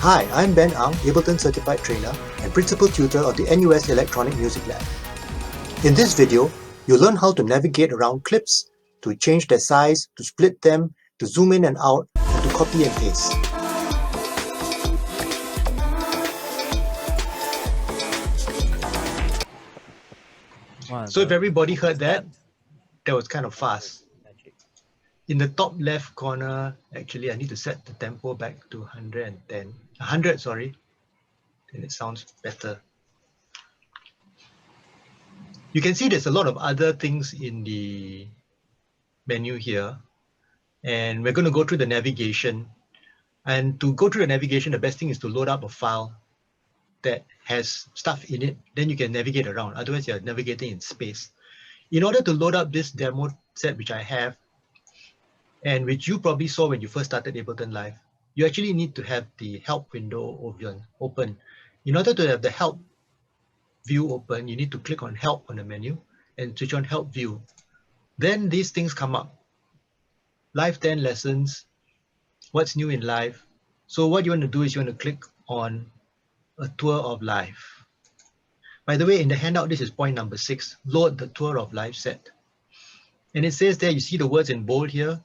Hi, I'm Ben Ang, Ableton Certified Trainer and Principal Tutor of the NUS Electronic Music Lab. In this video, you'll learn how to navigate around clips, to change their size, to split them, to zoom in and out, and to copy and paste. So if everybody heard that, that was kind of fast. In the top left corner, actually, I need to set the tempo back to 100, sorry. Then it sounds better. You can see there's a lot of other things in the menu here. And we're going to go through the navigation. And to go through the navigation, the best thing is to load up a file that has stuff in it. Then you can navigate around. Otherwise, you're navigating in space. In order to load up this demo set, which I have, and which you probably saw when you first started Ableton Live, you actually need to have the help window open. In order to have the help view open, you need to click on help on the menu and switch on help view. Then these things come up. Live 10 lessons, what's new in live. So what you want to do is you want to click on a tour of life. By the way, in the handout, this is point number 6, load the tour of life set. And it says there, you see the words in bold here.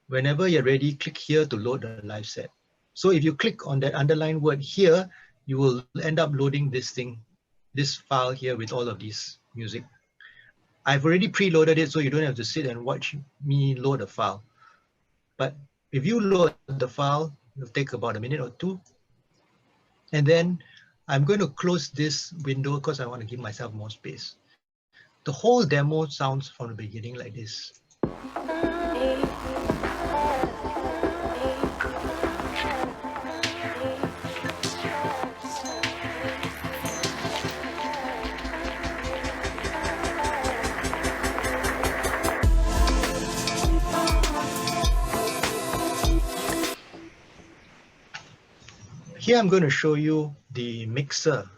Whenever you're ready, click here to load the live set. So if you click on that underlined word here, you will end up loading this thing, this file here with all of these music. I've already preloaded it, so you don't have to sit and watch me load a file. But if you load the file, it'll take about a minute or two. And then I'm going to close this window because I want to give myself more space. The whole demo sounds from the beginning like this. Here I'm going to show you the mixer,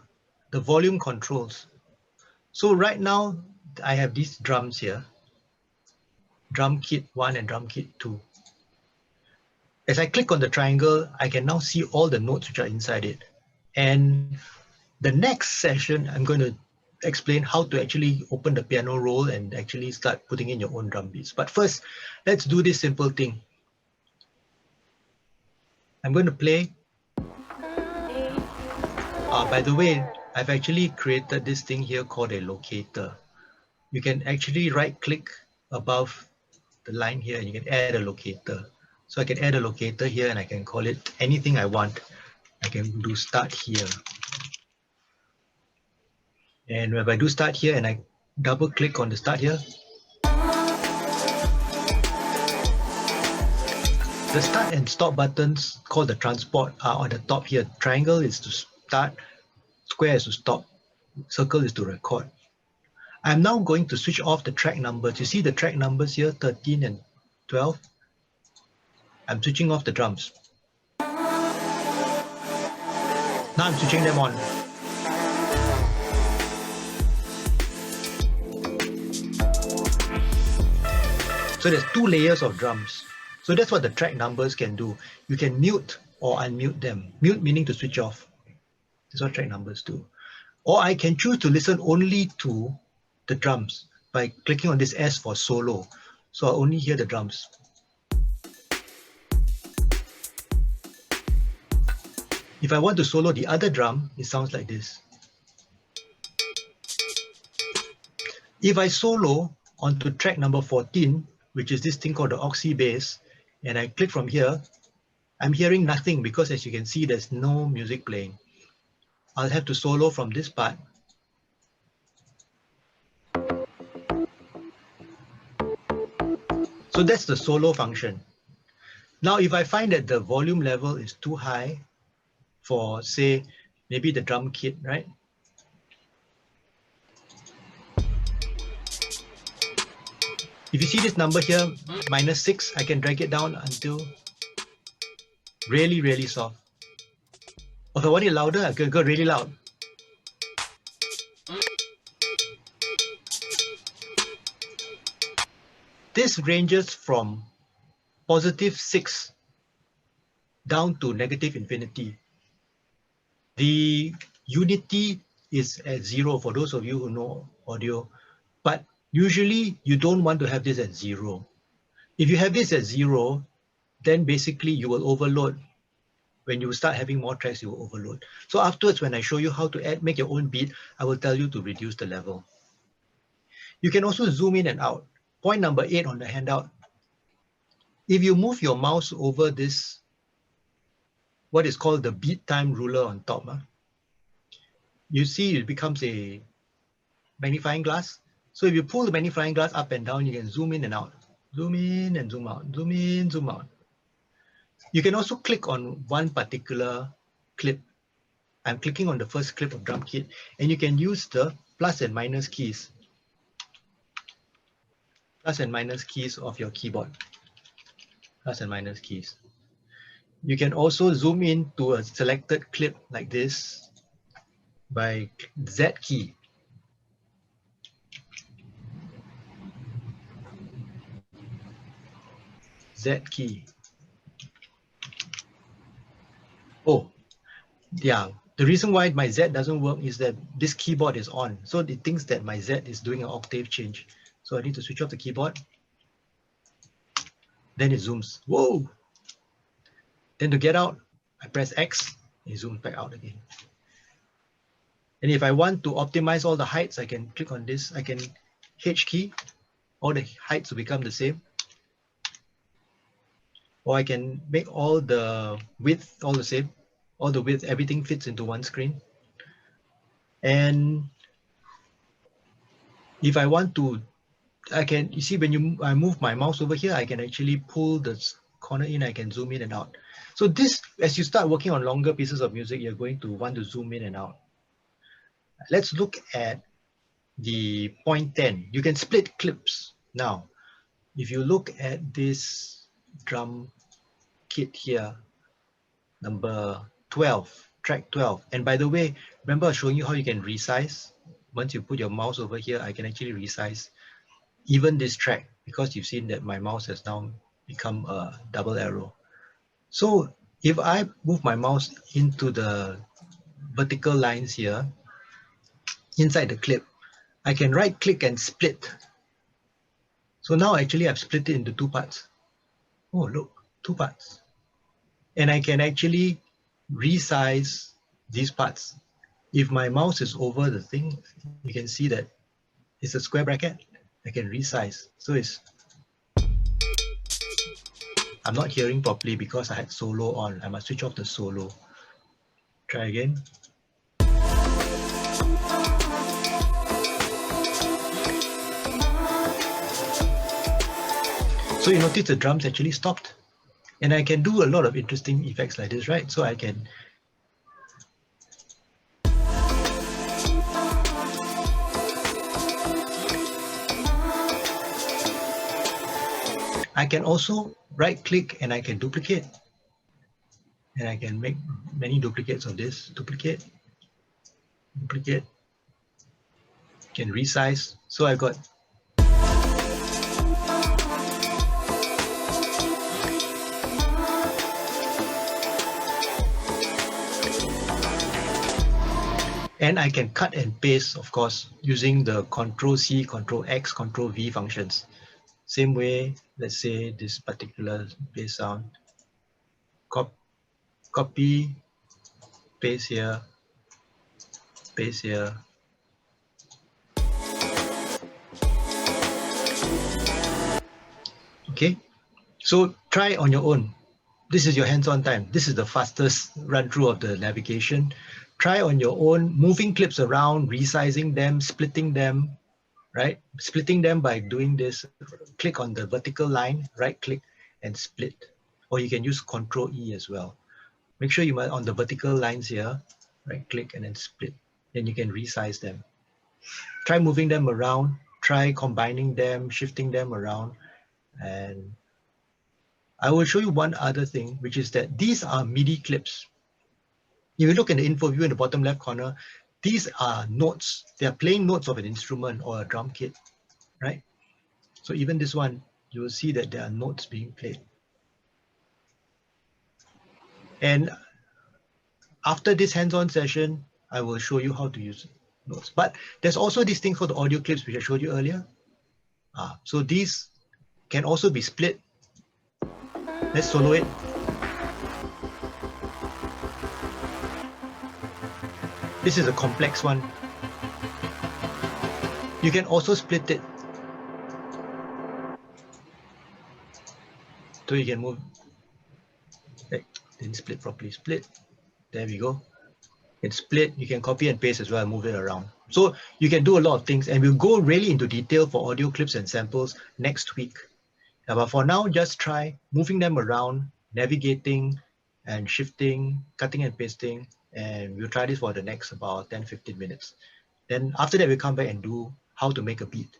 the volume controls. So right now I have these drums here, drum kit 1 and drum kit 2. As I click on the triangle, I can now see all the notes which are inside it. And the next session, I'm going to explain how to actually open the piano roll and actually start putting in your own drum beats. But first, let's do this simple thing. I'm going to play. By the way, I've actually created this thing here called a locator. You can actually right-click above the line here and you can add a locator. So I can add a locator here and I can call it anything I want. I can do start here. And if I do start here and I double click on the start here, the start and stop buttons called the transport are on the top here. Triangle is to start, square is to stop, circle is to record. I'm now going to switch off the track numbers. You see the track numbers here, 13 and 12. I'm switching off the drums. Now I'm switching them on. So there's 2 layers of drums. So that's what the track numbers can do. You can mute or unmute them. Mute meaning to switch off. That's what track numbers do. Or I can choose to listen only to the drums by clicking on this S for solo. So I only hear the drums. If I want to solo the other drum, it sounds like this. If I solo onto track number 14, which is this thing called the Oxy bass, and I click from here, I'm hearing nothing because as you can see, there's no music playing. I'll have to solo from this part. So that's the solo function. Now, if I find that the volume level is too high for, say, maybe the drum kit, right? If you see this number here, -6, I can drag it down until really, really soft. Or if I want it louder, I can go really loud. This ranges from +6 down to -infinity. The unity is at 0 for those of you who know audio, but usually you don't want to have this at 0. If you have this at 0, then basically you will overload. When you start having more tracks, you will overload. So afterwards, when I show you how to make your own beat, I will tell you to reduce the level. You can also zoom in and out. Point number 8 on the handout. If you move your mouse over this, what is called the beat time ruler on top, you see it becomes a magnifying glass. So if you pull the magnifying glass up and down, you can zoom in and out. Zoom in and zoom out, zoom in, zoom out. You can also click on one particular clip. I'm clicking on the first clip of drum kit, and you can use the plus and minus keys. Plus and minus keys of your keyboard. Plus and minus keys. You can also zoom in to a selected clip like this by Z key. Z key. Oh, yeah. The reason why my Z doesn't work is that this keyboard is on. So it thinks that my Z is doing an octave change. So I need to switch off the keyboard. Then it zooms. Whoa! Then to get out, I press X, it zooms back out again. And if I want to optimize all the heights, I can click on this. I can H key, all the heights will become the same. Or I can make all the width all the same. All the width, everything fits into one screen. And if I want to, I can, you see when I move my mouse over here, I can actually pull the corner in, I can zoom in and out. So this, as you start working on longer pieces of music, you're going to want to zoom in and out. Let's look at the point 10. You can split clips. Now, if you look at this drum kit here, number 12, track 12. And by the way, remember I was showing you how you can resize? Once you put your mouse over here, I can actually resize even this track, because you've seen that my mouse has now become a double arrow. So if I move my mouse into the vertical lines here, inside the clip, I can right click and split. So now actually I've split it into two parts. Oh, look, two parts. And I can actually resize these parts. If my mouse is over the thing, you can see that it's a square bracket. I can resize. So I'm not hearing properly because I had solo on. I must switch off the solo. Try again. So you notice the drums actually stopped. And I can do a lot of interesting effects like this, right? So I can also right click and I can duplicate. And I can make many duplicates of this. Duplicate, duplicate, can resize. So I've got and I can cut and paste, of course, using the Control-C, Control-X, Control-V functions. Same way, let's say this particular bass sound. Copy, paste here, paste here. Okay, so try on your own. This is your hands-on time. This is the fastest run through of the navigation. Try on your own, moving clips around, resizing them, splitting them, right? Splitting them by doing this, click on the vertical line, right click and split. Or you can use Control-E as well. Make sure you are on the vertical lines here, right click and then split. Then you can resize them. Try moving them around, try combining them, shifting them around. And I will show you one other thing, which is that these are MIDI clips. If you look at the info view in the bottom left corner, these are notes. They are playing notes of an instrument or a drum kit, right? So even this one, you will see that there are notes being played. And after this hands-on session, I will show you how to use notes. But there's also this thing called the audio clips, which I showed you earlier. So these can also be split. Let's solo it. This is a complex one. You can also split it. So you can move. Didn't split properly. Split. There we go. It's split. You can copy and paste as well and move it around. So you can do a lot of things, and we'll go really into detail for audio clips and samples next week. But for now, just try moving them around, navigating and shifting, cutting and pasting, and we'll try this for the next about 10-15 minutes. Then after that, we'll come back and do how to make a beat.